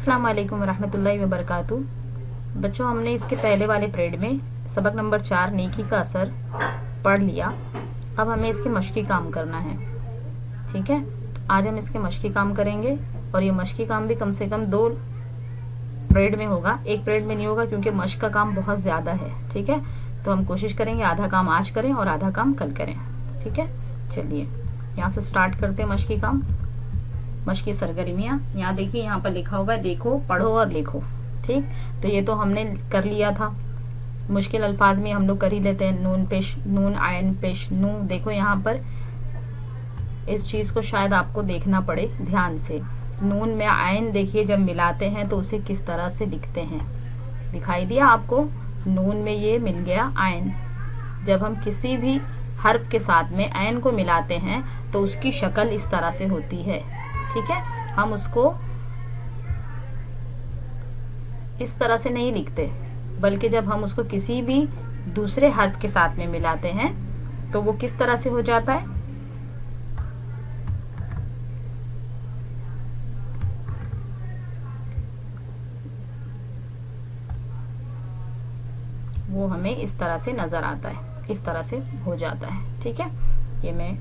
अस्सलाम वालेकुम रहमतुल्लाहि व बरकातुहू। बच्चों, हमने इसके पहले वाले पीरियड में सबक नंबर 4 नेकी का असर पढ़ लिया। अब हमें इसके मश्की काम करना है। ठीक है, आज हम इसके मश्की काम करेंगे और ये मश्की काम भी कम से कम 2 पीरियड में होगा, एक पीरियड में नहीं होगा क्योंकि मश्क का काम बहुत ज़्यादा है। ठीक है, तो हम कोशिश करेंगे आधा काम आज करें और आधा काम कल करें। ठीक है, चलिए यहाँ से स्टार्ट करते हैं मश्की काम। मश्की सरगर्मियाँ यहाँ देखिए, यहाँ पर लिखा हुआ है देखो, पढ़ो और लिखो। ठीक, तो ये तो हमने कर लिया था। मुश्किल अल्फाज में हम लोग कर ही लेते हैं, नून पेश नून, आयन पेश नू। देखो यहाँ पर इस चीज़ को शायद आपको देखना पड़े ध्यान से। नून में आयन देखिए जब मिलाते हैं तो उसे किस तरह से लिखते हैं, दिखाई दिया आपको। नून में ये मिल गया आयन। जब हम किसी भी हर्फ के साथ में आयन को मिलाते हैं तो उसकी शक्ल इस तरह से होती है। ठीक है, हम उसको इस तरह से नहीं लिखते, बल्कि जब हम उसको किसी भी दूसरे हर्फ के साथ में मिलाते हैं तो वो किस तरह से हो जाता है। वो हमें इस तरह से नजर आता है, इस तरह से हो जाता है। ठीक है, ये मैं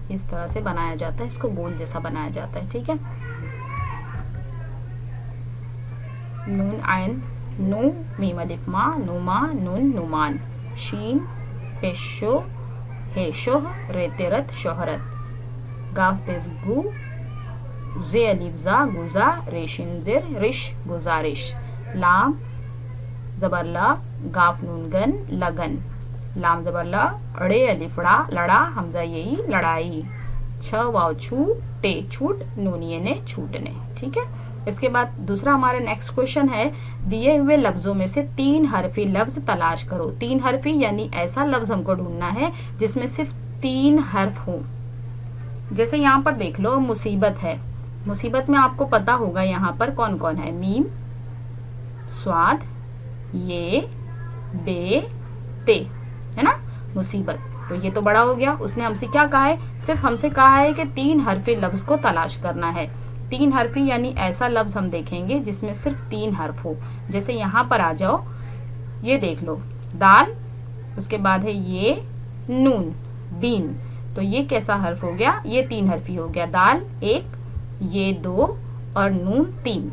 इस तरह से बनाया जाता है, इसको गोल जैसा बनाया जाता है। ठीक है, नून आयन नू, मीम अलिफ मा, नुमा नून नुमान, शीन पेशो हेशोह, रेतेरत शोहरत, गाफ पेश गु, जे अलिफ जा गुजा, रेशिन जिर रिश गुजारिश, लाम जबर ला, गाफ नून गन लगन, लाम जबर ला, अड़े अलिफड़ा लड़ा, हमजा यही लड़ाई, छ वाव छू टे छूट, नूनिये ने छूटने। ठीक है, इसके बाद दूसरा हमारा नेक्स्ट क्वेश्चन है, दिए हुए लफ्जों में से 3 हरफी लफ्ज तलाश करो। 3 हरफी यानी ऐसा लफ्ज हमको ढूंढना है जिसमें सिर्फ 3 हर्फ हो। जैसे यहाँ पर देख लो, मुसीबत है। मुसीबत में आपको पता होगा यहाँ पर कौन कौन है, मीम, स्वाद, ये, बे, ते, है ना, मुसीबत। तो ये तो बड़ा हो गया। उसने हमसे क्या कहा है, सिर्फ हमसे कहा है कि 3 हरफी लफ्ज को तलाश करना है। 3 हरफी यानी ऐसा लफ्ज हम देखेंगे जिसमें सिर्फ 3 हर्फ हो। जैसे यहाँ पर आ जाओ, ये देख लो, दाल, उसके बाद है ये नून, दीन। तो ये कैसा हर्फ हो गया, ये 3 हरफी हो गया। दाल 1, ये 2 और नून 3।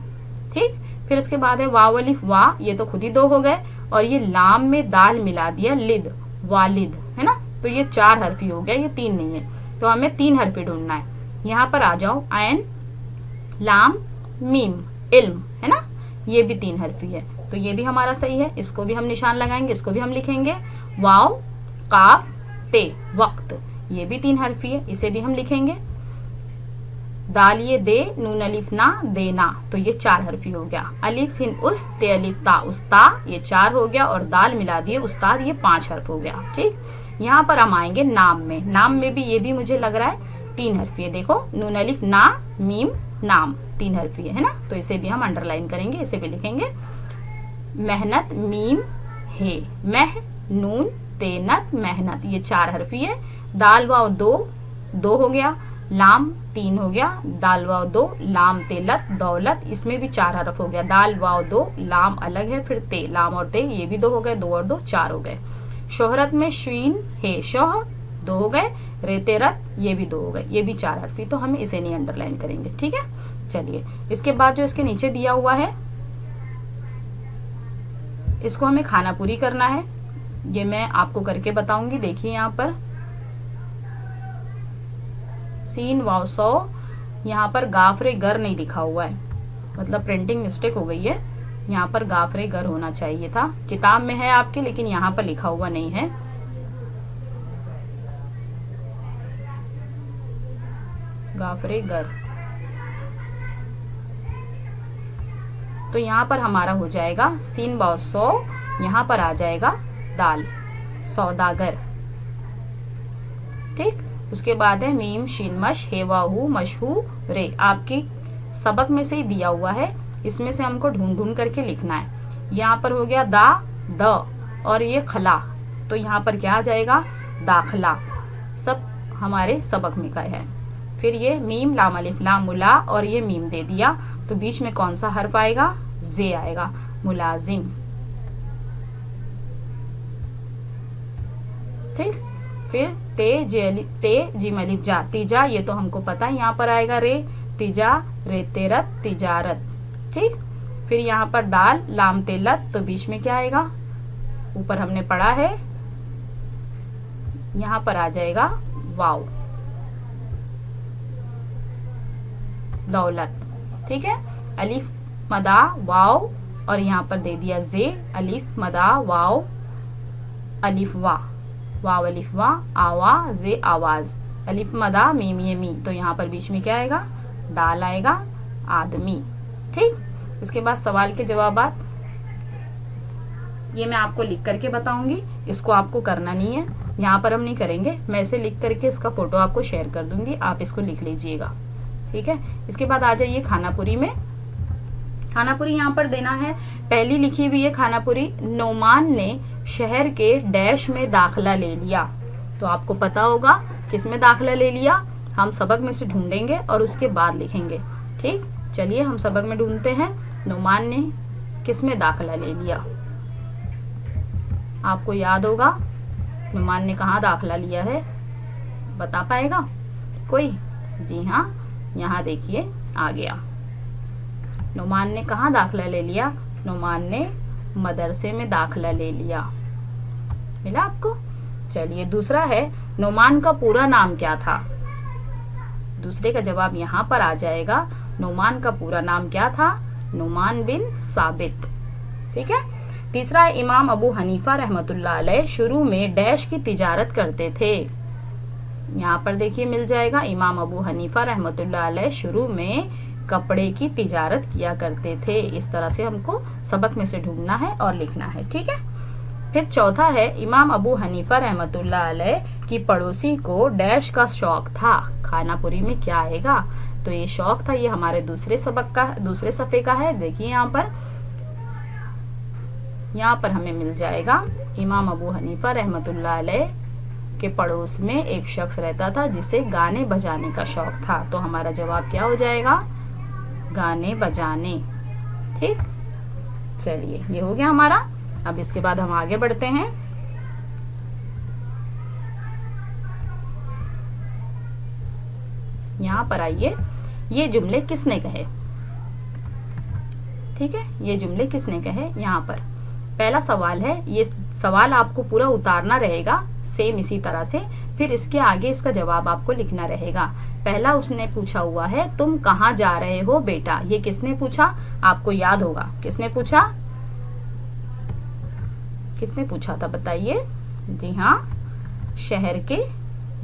ठीक, फिर उसके बाद है वाव अलिफ वा, ये तो खुद ही 2 हो गए, और ये लाम में दाल मिला दिया, लिद वालिद, है ना, तो ये 4 हरफी हो गया, ये 3 नहीं है। तो हमें 3 हरफी ढूंढना है। यहाँ पर आ जाओ, आयन लाम मीम इल्म, है ना, ये भी 3 हरफी है, तो ये भी हमारा सही है। इसको भी हम निशान लगाएंगे, इसको भी हम लिखेंगे। वाव काफ ते वक्त, ये भी 3 हरफी है, इसे भी हम लिखेंगे। दाल ये दे, नून अलिफ ना देना, तो ये 4 हरफी हो गया। अलिफ सिन उस, ते अलिफ ता उस्ता, ये 4 हो गया, और दाल मिला दिए उस्ताद, ये 5 हर्फ हो गया। ठीक, यहाँ पर हम आएंगे नाम में। नाम में भी ये भी मुझे लग रहा है 3 हरफी है। देखो, नून अलिफ ना मीम नाम 3 हरफी है ना, तो इसे भी हम अंडरलाइन करेंगे, इसे भी लिखेंगे। मेहनत मीम हे, मह नून तेनत मेहनत, ये 4 हरफी है। दाल वाव 2 हो गया, लाम 3 हो गया, दाल वाव 2, लाम तेलत दौलत, इसमें भी 4 हरफ हो गया। दाल वाव 2, लाम अलग है, फिर ते, लाम और ते, ये भी 2 हो गए, 2 और 2 4 हो गए। शोहरत में शीन हे शोह 2 हो गए, रेतेरत ये भी 2 हो गए, ये भी 4 हरफी, तो हम इसे नहीं अंडरलाइन करेंगे। ठीक है, चलिए इसके बाद जो इसके नीचे दिया हुआ है, इसको हमें खाना पूरी करना है। ये मैं आपको करके बताऊंगी। देखिए यहाँ पर सीन वाव 100, यहाँ पर गाफरे गर नहीं लिखा हुआ है, मतलब प्रिंटिंग मिस्टेक हो गई है। यहाँ पर गाफरे गर होना चाहिए था, किताब में है आपके, लेकिन यहाँ पर लिखा हुआ नहीं है। गाफरे गर, तो यहाँ पर हमारा हो जाएगा सीन वाव 100, यहाँ पर आ जाएगा दाल सौदागर। ठीक, उसके बाद है मीम शीन मश हेवाहू मशहू रे, आपकी सबक में से ही दिया हुआ है, इसमें से हमको ढूंढ ढूंढ करके लिखना है। यहाँ पर हो गया दा द और ये खला, तो यहाँ पर क्या आ जाएगा, दाखला। सब हमारे सबक में का है। फिर ये मीम लाम अलिफ लाम मुला और ये मीम दे दिया, तो बीच में कौन सा हर्फ आएगा, जे आएगा, मुलाजिम। ठीक। फिर ते जीम अलिफ जा, तीजा, ये तो हमको पता है, यहाँ पर आएगा रे, तीजा रेतेरत तिजारत। ठीक। फिर यहाँ पर दाल लाम तेलत, तो बीच में क्या आएगा, ऊपर हमने पढ़ा है, यहाँ पर आ जाएगा वाव, दौलत। ठीक है। अलिफ मदा वाव और यहाँ पर दे दिया जे, अलिफ मदा वाव अलिफ वा, वाव अलिफ वा, आवा जे आवाज, अलिफ मदा मीम ये मी, तो यहाँ पर बीच में क्या आएगा, दाल आएगा, आदमी। ठीक। इसके बाद सवाल के जवाबात, ये मैं आपको लिख करके बताऊंगी, इसको आपको करना नहीं है, यहाँ पर हम नहीं करेंगे, मैं इसे लिख करके इसका फोटो आपको शेयर कर दूंगी, आप इसको लिख लीजिएगा। ठीक है। इसके बाद आ जाइए खानापुरी में। खानापुरी यहाँ पर देना है, पहली लिखी हुई है खानापुरी, नोमान ने शहर के डैश में दाखला ले लिया। तो आपको पता होगा किस में दाखला ले लिया, हम सबक में से ढूंढेंगे और उसके बाद लिखेंगे। ठीक। चलिए हम सबक में ढूंढते हैं, नोमान ने किस में दाखला ले लिया। आपको याद होगा नोमान ने कहाँ दाखला लिया है, बता पाएगा कोई? जी हाँ, यहाँ देखिए आ गया, नोमान ने कहाँ दाखला ले लिया, नोमान ने मदरसे में दाखला ले लिया। मिला आपको? चलिए दूसरा है, नोमान का पूरा नाम क्या था। दूसरे का जवाब यहाँ पर आ जाएगा, नोमान का पूरा नाम क्या था, नोमान बिन साबित। ठीक है। तीसरा है, इमाम अबू हनीफा रहमतुल्लाह अलैह शुरू में डैश की तिजारत करते थे। यहाँ पर देखिए मिल जाएगा, इमाम अबू हनीफा रहमतुल्लाह अलैह शुरू में कपड़े की तिजारत किया करते थे। इस तरह से हमको सबक में से ढूंढना है और लिखना है। ठीक है। फिर चौथा है, इमाम अबू हनीफा रहमतुल्लाह अलैह की पड़ोसी को डैश का शौक था। खानापुरी में क्या आएगा, तो ये शौक था, ये हमारे दूसरे सबक का, दूसरे सफ़े का है। देखिए यहाँ पर हमें मिल जाएगा, इमाम अबू हनीफा रहमतुल्लाह अलैह के पड़ोस में एक शख्स रहता था जिसे गाने बजाने का शौक था। तो हमारा जवाब क्या हो जाएगा, गाने बजाने। ठीक। चलिए ये हो गया हमारा। अब इसके बाद हम आगे बढ़ते हैं। यहाँ पर आइए, ये जुमले किसने कहे। ठीक है, ये जुमले किसने कहे। यहाँ पर पहला सवाल है, ये सवाल आपको पूरा उतारना रहेगा सेम इसी तरह से, फिर इसके आगे इसका जवाब आपको लिखना रहेगा। पहला उसने पूछा हुआ है, तुम कहाँ जा रहे हो बेटा। ये किसने पूछा, आपको याद होगा, किसने पूछा, किसने पूछा था बताइए। जी हाँ, शहर के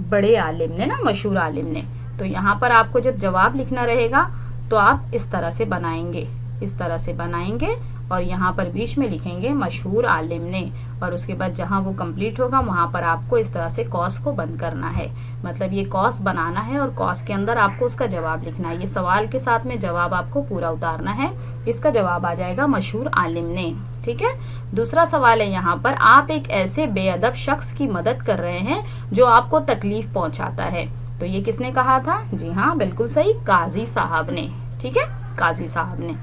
बड़े आलिम ने ना, मशहूर आलिम ने। तो यहाँ पर आपको जब जवाब लिखना रहेगा तो आप इस तरह से बनाएंगे, इस तरह से बनाएंगे और यहाँ पर बीच में लिखेंगे मशहूर आलिम ने, और उसके बाद जहाँ वो कंप्लीट होगा वहां पर आपको इस तरह से कॉस को बंद करना है। मतलब ये कॉस बनाना है और कॉस के अंदर आपको उसका जवाब लिखना है। ये सवाल के साथ में जवाब आपको पूरा उतारना है। इसका जवाब आ जाएगा मशहूर आलिम ने। ठीक है। दूसरा सवाल है यहाँ पर, आप एक ऐसे बेअदब शख्स की मदद कर रहे हैं जो आपको तकलीफ पहुंचाता है। तो ये किसने कहा था, जी हाँ बिल्कुल सही, काजी साहब ने। ठीक है, काजी साहब ने।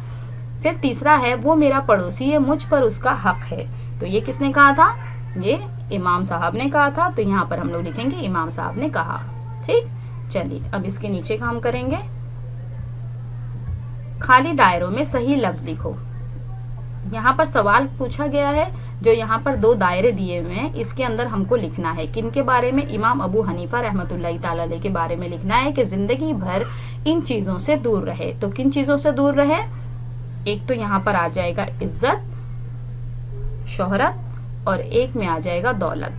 फिर तीसरा है, वो मेरा पड़ोसी है, मुझ पर उसका हक है। तो ये किसने कहा था, ये इमाम साहब ने कहा था। तो यहाँ पर हम लोग लिखेंगे इमाम साहब ने कहा। ठीक। चलिए अब इसके नीचे काम करेंगे, खाली दायरों में सही लफ्ज लिखो। यहाँ पर सवाल पूछा गया है, जो यहाँ पर 2 दायरे दिए हुए हैं, इसके अंदर हमको लिखना है किन के बारे में, इमाम अबू हनीफा रहमतुल्लाहि ताला अलैह के बारे में लिखना है कि जिंदगी भर इन चीजों से दूर रहे। तो किन चीजों से दूर रहे, एक तो यहाँ पर आ जाएगा इज्जत, शोहरत, और एक में आ जाएगा दौलत।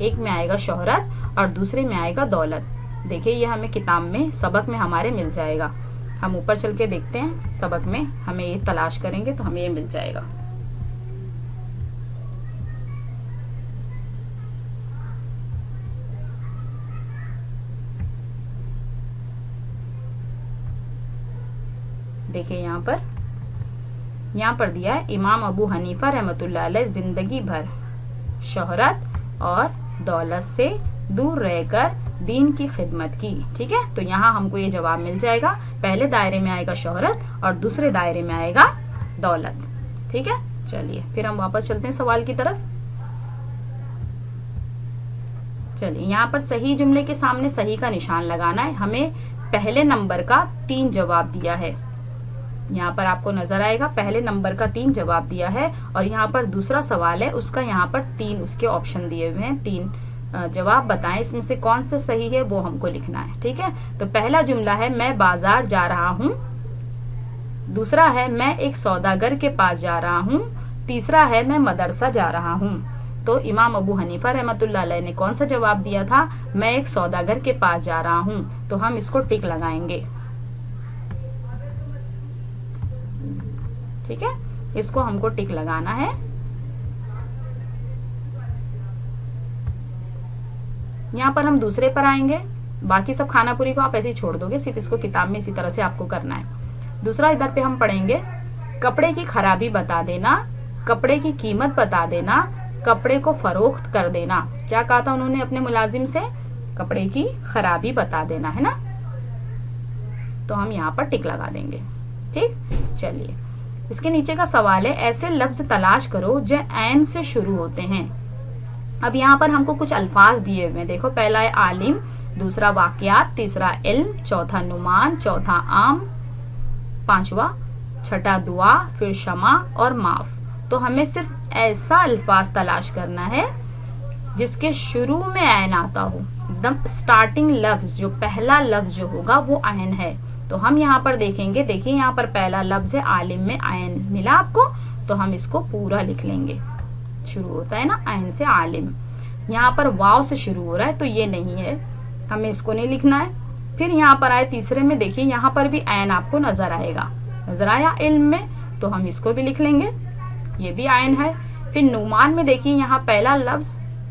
एक में आएगा शोहरत और दूसरे में आएगा दौलत। देखिए ये हमें किताब में, सबक में हमारे मिल जाएगा। हम ऊपर चल के देखते हैं, सबक में हमें ये तलाश करेंगे तो हमें ये मिल जाएगा। देखिए यहाँ पर दिया है, इमाम अबू हनीफा रहमतुल्लाह अलैह जिंदगी भर, शोहरत और दौलत से दूर रहकर दीन की खिदमत की। ठीक है, तो यहाँ हमको ये जवाब मिल जाएगा। पहले दायरे में आएगा शोहरत और दूसरे दायरे में आएगा दौलत। ठीक है, चलिए फिर हम वापस चलते हैं सवाल की तरफ। चलिए, यहाँ पर सही जुमले के सामने सही का निशान लगाना है। हमें पहले नंबर का 3 जवाब दिया है। यहाँ पर आपको नजर आएगा पहले नंबर का 3 जवाब दिया है, और यहाँ पर दूसरा सवाल है उसका यहाँ पर 3 उसके ऑप्शन दिए हुए हैं। 3 जवाब बताएं, इसमें से कौन सा सही है वो हमको लिखना है। ठीक है, तो पहला जुमला है मैं बाजार जा रहा हूँ, दूसरा है मैं एक सौदागर के पास जा रहा हूँ, तीसरा है मैं मदरसा जा रहा हूँ। तो इमाम अबू हनीफा रहमतुल्लाह अलैह ने कौन सा जवाब दिया था? मैं एक सौदागर के पास जा रहा हूँ। तो हम इसको टिक लगाएंगे। ठीक है, इसको हमको टिक लगाना है। यहाँ पर हम दूसरे पर आएंगे। बाकी सब खानापुरी को आप ऐसे ही छोड़ दोगे, सिर्फ इसको किताब में इसी तरह से आपको करना है। दूसरा इधर पे हम पढ़ेंगे कपड़े की खराबी बता देना, कपड़े की कीमत बता देना, कपड़े को फरोख्त कर देना। क्या कहा था उन्होंने अपने मुलाजिम से? कपड़े की खराबी बता देना, है ना। तो हम यहाँ पर टिक लगा देंगे। ठीक, चलिए इसके नीचे का सवाल है ऐसे लफ्ज तलाश करो जो ऐन से शुरू होते हैं। अब यहाँ पर हमको कुछ अल्फाज दिए हुए हैं। देखो, पहला है आलिम, दूसरा वाक़ियात, तीसरा इल्म, चौथा नुमान, चौथा आम, पांचवा छठा दुआ, फिर क्षमा और माफ। तो हमें सिर्फ ऐसा अल्फाज तलाश करना है जिसके शुरू में ऐन आता हो। एकदम स्टार्टिंग लफ्ज, जो पहला लफ्ज जो होगा वो ऐन है। तो हम यहाँ पर देखेंगे, देखिए यहाँ पर पहला लफ्ज है आलिम में ऐन मिला आपको, तो हम इसको पूरा लिख लेंगे। शुरू होता है ना ऐन से आलिम, यहाँ पर वाव से शुरू हो रहा है तो ये नहीं है, हमें इसको नहीं लिखना है। फिर यहाँ पर आए तीसरे में, देखिए यहाँ पर भी ऐन आपको नजर आएगा, नजर आया इल्म में, तो हम इसको भी लिख लेंगे, ये भी आयन है। फिर नुमान में देखिए यहाँ पहला लफ्ज,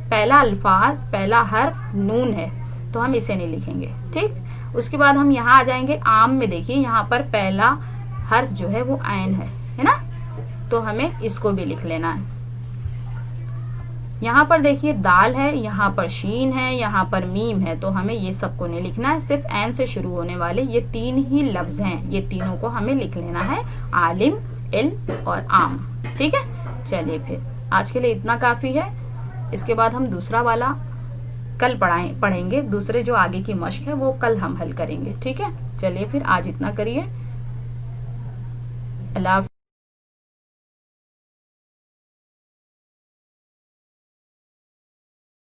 पहला अल्फाज, पहला हर्फ नून है, तो हम इसे नहीं लिखेंगे। ठीक, उसके बाद हम यहाँ आ जाएंगे आम में। देखिए यहाँ पर पहला हर्फ जो है वो आयन है ना, तो हमें इसको भी लिख लेना है। यहाँ पर देखिए दाल है, यहाँ पर शीन है, यहाँ पर मीम है, तो हमें ये सबको नहीं लिखना है। सिर्फ ऐन से शुरू होने वाले ये 3 ही लफ्ज हैं, ये तीनों को हमें लिख लेना है, आलिम, इल्म और आम। ठीक है, चलिए फिर आज के लिए इतना काफी है। इसके बाद हम दूसरा वाला कल पढ़ेंगे। दूसरे जो आगे की मश्क है वो कल हम हल करेंगे। ठीक है, चलिए फिर आज इतना करिए। अल्लाह।